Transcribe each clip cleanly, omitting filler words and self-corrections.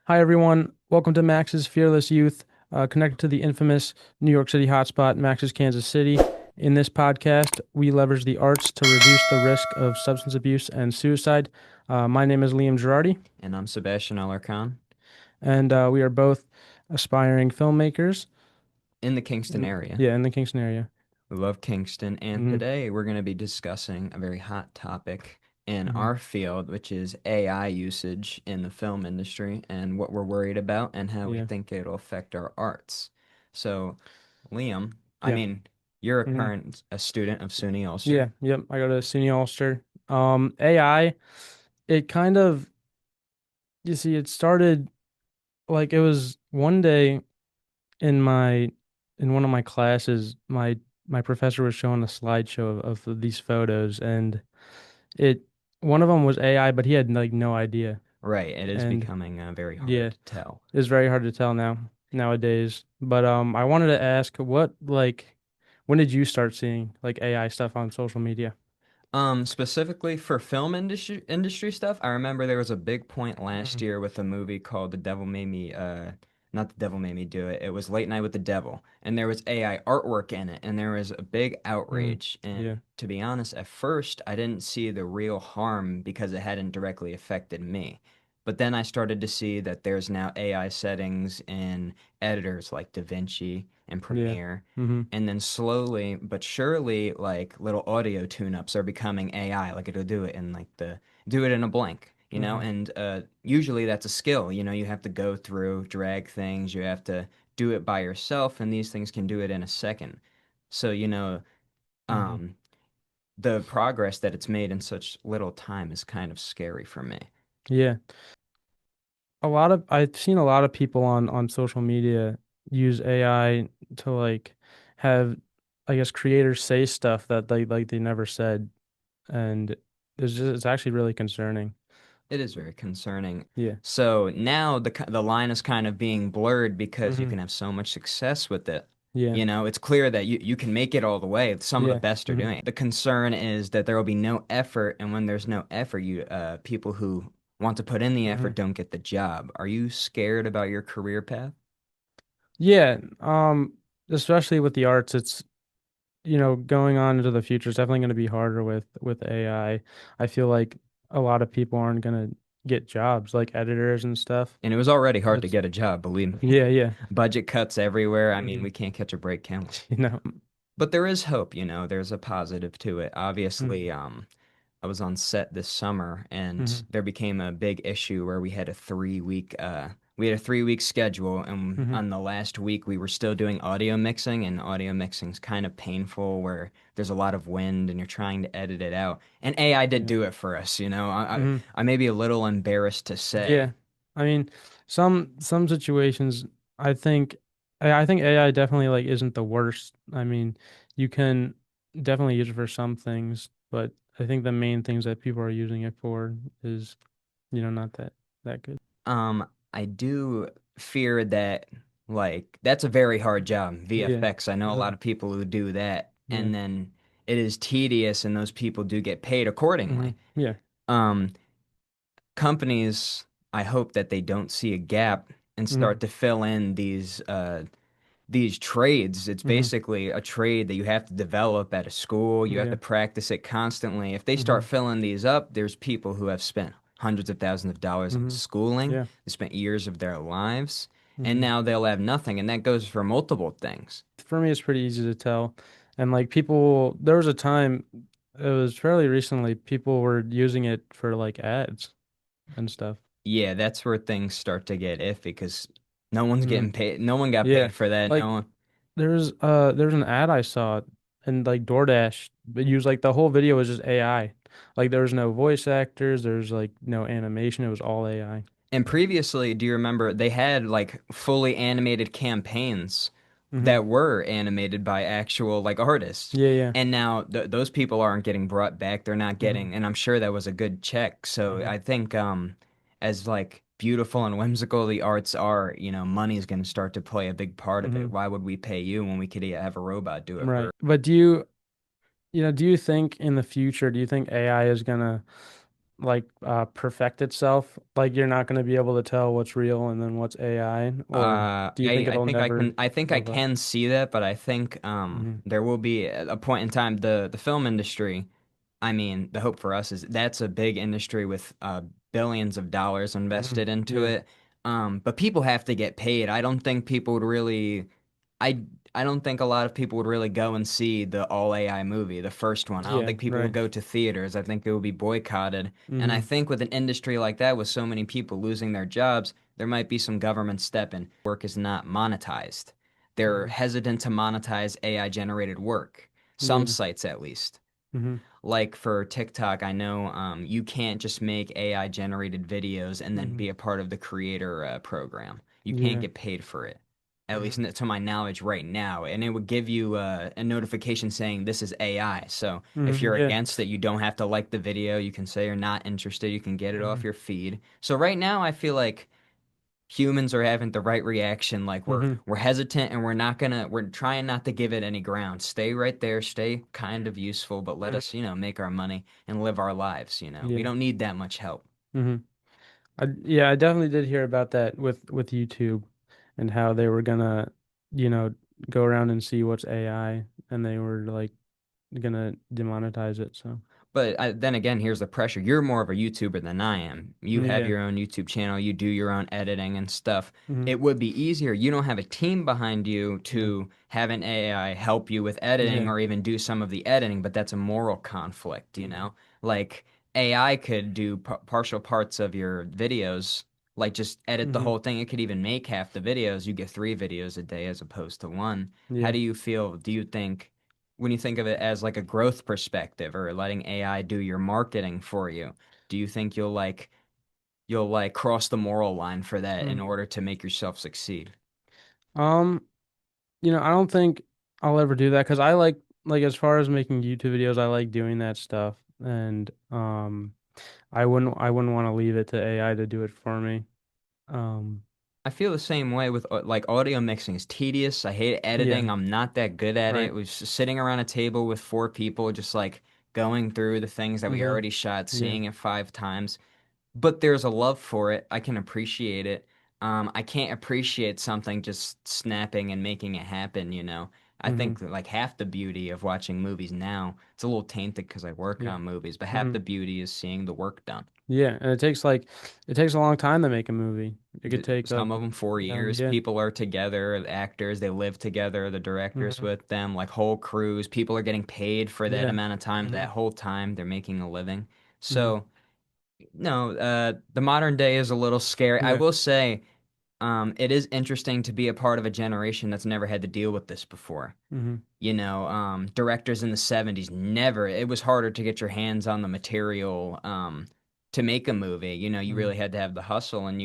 Hi, everyone. Welcome to Max's Fearless Youth, connected to the infamous New York City hotspot, Max's Kansas City. In this podcast, we leverage the arts to reduce the risk of substance abuse and suicide. My name is Liam Girardi, And I'm Sebastian Alarcon and we are both aspiring filmmakers. in the Kingston area. Yeah, in the Kingston area. We love Kingston, and Hmm. today we're going to be discussing a very hot topic in Hmm. our field, which is AI usage in the film industry and what we're worried about and how we Yeah, think it'll affect our arts. So, Liam, I yeah. mean, you're Hmm. a student of SUNY Yeah, Ulster. yep. I go to SUNY Ulster. AI, it kind of, you see, it started like it was one day in my in one of my classes, my professor was showing a slideshow of these photos, and it one of them was AI, but he had like no idea. Right, it is And becoming very yeah, hard to tell. it's very hard to tell nowadays. But I wanted to ask, when did you start seeing like AI stuff on social media? Specifically for film industry stuff, I remember there was a big point last Mhm. year with a movie called The Devil Made Me not The Devil Made Me Do It. It was Late Night with the Devil, and there was AI artwork in it, and there was a big Mhm. outrage. And Yeah. to be honest, at first I didn't see the real harm because it hadn't directly affected me. But then I started to see that there's now AI settings in editors like DaVinci and Yeah. Premiere, Hmm. and then slowly but surely, like little audio tune-ups are becoming AI. Like it'll do it in do it in a blink, Hmm. And usually that's a skill. You have to go through, drag things, you have to do it by yourself, and these things can do it in a second. So, Hmm. um, the progress that it's made in such little time is kind of scary for me. Yeah. I've seen a lot of people on social media use AI to like have, I guess, creators say stuff that they never said, and it's actually really concerning. It is very concerning. Yeah. So now the line is kind of being blurred because you Hmm. can have so much success with it. Yeah. It's clear that you can make it all the way. Some of the Yeah. best are Hmm. doing it. The concern is that there will be no effort, and when there's no effort, you people who want to put in the Hmm. effort don't get the job. Are you scared about your career path? Yeah. Especially with the arts, it's going on into the future, it's definitely going to be harder with AI. I feel like a lot of people aren't going to get jobs like editors and stuff. And it was already hard to That's get a job, believe me. Yeah, yeah. Budget cuts everywhere. I mean, Hmm. we can't catch a break, can we? You know. But there is hope, there's a positive to it. Hmm. Obviously, I was on set this summer, and Hmm. there became a big issue where we had a 3-week schedule, and Hmm. on the last week we were still doing audio mixing, and audio mixing's kind of painful where there's a lot of wind and you're trying to edit it out. And AI did Yeah. do it for us. Hmm. I may be a little embarrassed to say. Yeah. I mean, some situations, I think I think AI definitely like isn't the worst. I mean, you can definitely use it for some things, but I think the main things that people are using it for is, not that good. I do fear that, like, that's a very hard job. Yeah. VFX, I know a Hmm. lot of people who do that, Yeah. and then it is tedious, and those people do get paid Hmm. accordingly. Yeah. Um, Companies, I hope that they don't see a gap and Hmm. start to fill in these trades. It's Hmm. basically a trade that you have to develop at a school. You have to Yeah. practice it constantly. If they start Hmm. filling these up, there's people who have spent hundreds of thousands of dollars in Hmm. schooling. Yeah. They spent years of their lives, and Hmm. now they'll have nothing. And that goes for multiple things. For me, it's pretty easy to tell. And like people, there was a time, it was fairly recently, people were using it for like ads and stuff. Yeah, that's where things start to get iffy because no one's Hmm. getting paid. No one got Yeah. paid for that. No Like one. there's an ad I saw and like DoorDash, but used like the whole video was just AI. Like there was no voice actors, there's like no animation, it was all AI. And previously, do you remember they had like fully animated campaigns Hmm. that were animated by actual like artists? Yeah, yeah. And now those people aren't getting brought back. They're not Hmm. getting, and I'm sure that was a good check. So Hmm. I think as like beautiful and whimsical the arts are, money is going to start to play a big part of it. Hmm. Why would we pay you when we could have a robot do it Right. for? But do you think in the future, do you think AI is gonna perfect itself? Like you're not going to be able to tell what's real and then what's AI, or do you think I it'll think I never can I think I live up? can see that, but I think Hmm. there will be a point in time the film industry. I mean, the hope for us is that's a big industry with billions of dollars Hmm. invested into Yeah. it. But people have to get paid. I don't think people would really. I I don't think a lot of people would really go and see the all AI movie, the first one. I don't Yeah. think people would Right. go to theaters. I think it would be boycotted. And I Hmm. think with an industry like that, with so many people losing their jobs, there might be some government step in. Work is not monetized. They're Hmm. hesitant to monetize AI generated work. Some Yeah. sites, at least. Hmm. Like for TikTok, I know you can't just make AI generated videos and then Hmm. be a part of the creator program. You can't Yeah. get paid for it, at least Hmm. to my knowledge right now. And it would give you a notification saying this is AI. So if Hmm. you're Yeah. against it, you don't have to like the video. You can say you're not interested. You can get it off Hmm. your feed. So right now, I feel like humans are having the right reaction. Like Hmm. we're hesitant and we're trying not to give it any ground. Stay right there, stay kind of useful, but let us, make our money and live our lives, We Yeah. don't need that much help. Hmm. Yeah, I definitely did hear about that with YouTube and how they were gonna, you know, go around and see what's AI and they were like gonna demonetize it. So But then again, here's the pressure. You're more of a YouTuber than I am. You have yeah. your own YouTube channel, you do your own editing and stuff. Hmm. It would be easier. You don't have a team behind you Yeah. to have an AI help you with editing Yeah. or even do some of the editing, but that's a moral conflict, Hmm. Like AI could do partial parts of your videos, like just edit the Hmm. whole thing. It could even make half the videos. You get 3 videos a day as opposed to one. How Yeah. do you feel? Do you think when you think of it as like a growth perspective or letting AI do your marketing for you, do you think you'll like cross the moral line for that in Mm. order to make yourself succeed? Um, I don't think I'll ever do that because I like as far as making YouTube videos, I like doing that stuff and I wouldn't want to leave it to AI to do it for me. Um, I feel the same way with like audio mixing is tedious. I hate editing. yeah. I'm not that good at it. Right. It was just sitting around a table with 4 people, just like going through the things that we Hmm. already shot, Yeah. seeing it 5 times. But there's a love for it. I can appreciate it. I can't appreciate something just snapping and making it happen. I Hmm. think that, like half the beauty of watching movies now, it's a little tainted because I work Yeah. on movies, but half Hmm. the beauty is seeing the work done. Yeah, and it takes a long time to make a movie. It could take Some of them 4 years. yeah. People are together, the actors, they live together, the directors Hmm. with them, like whole crews. People are getting paid for that Yeah. amount of time. Hmm. That whole time they're making a living. Hmm. So, no, the modern day is a little scary. I Yeah. will say, it is interesting to be a part of a generation that's never had to deal with this before. Hmm. Directors in the 70s never, it was harder to get your hands on the material, to make a movie. You Hmm. really had to have the hustle and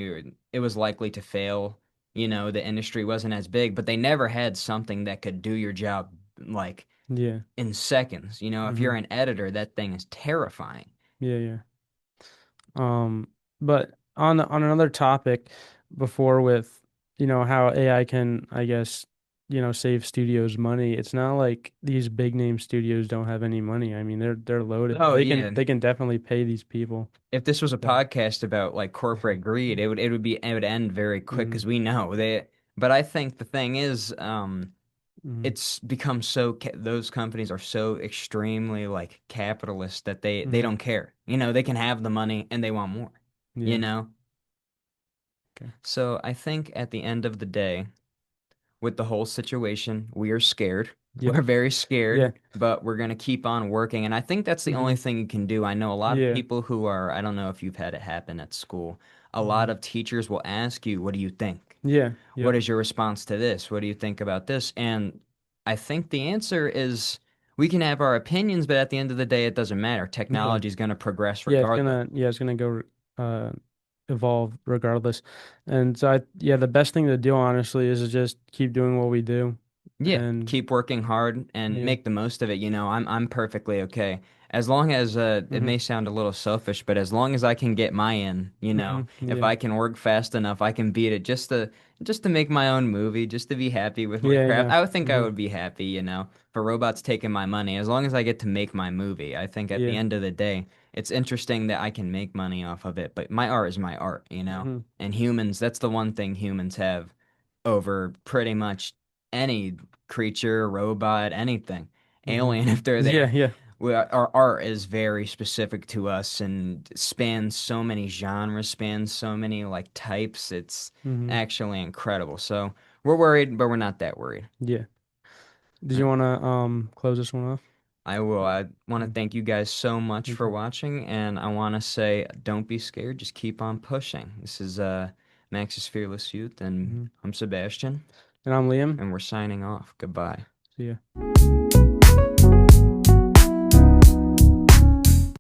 it was likely to fail. The industry wasn't as big, but they never had something that could do your job like Yeah. in seconds. If Hmm. you're an editor, that thing is terrifying. Yeah, yeah. But on another topic before with, how AI can, I guess, save studios money. It's not like these big name studios don't have any money. I mean, they're loaded. Oh, They can yeah. they can definitely pay these people. If this was a So, podcast about like corporate greed, it would end very quick hmm. because we know they. But I think the thing is, Hmm. it's become those companies are so extremely like capitalist that they Hmm. don't care. They can have the money and they want more. You Yeah. know. Okay. So I think at the end of the day, with the whole situation. We are scared. Yep. We're very scared, Yeah. but we're going to keep on working. And I think that's the only Hmm. thing you can do. I know a lot of Yeah. people who are, I don't know if you've had it happen at school. A lot Hmm. of teachers will ask you, what do you think? Yeah. What Yep. is your response to this? What do you think about this? And I think the answer is we can have our opinions, but at the end of the day, it doesn't matter. Yeah. Technology is going to progress Yeah, regardless. it's gonna go uh evolve regardless. And so yeah, the best thing to do honestly is to just keep doing what we do. Yeah, And keep working hard and yeah. make the most of it. I'm perfectly okay. As long as it Hmm. may sound a little selfish, but as long as I can get my in, Hmm. if Yeah. I can work fast enough, I can beat it just to make my own movie, just to be happy with my Yeah, craft. yeah. I would think I Hmm. would be happy, for robots taking my money. As long as I get to make my movie, I think at the Yeah. end of the day, it's interesting that I can make money off of it, but my art is my art, you know? Hmm. And humans, that's the one thing humans have over pretty much any creature, robot, anything, Hmm. alien if they're Yeah, there. yeah. Our art is very specific to us and spans so many genres, spans so many like types. It's Hmm. actually incredible. So we're worried, but we're not that worried. Yeah. Did Uh, you want to close this one off? I will. I want to Mm. thank you guys so much Thank for you. watching, and I want to say, don't be scared. Just keep on pushing. This is Max's Fearless Youth, and Hmm. I'm Sebastian, And I'm Liam. and we're signing off. Goodbye. See ya.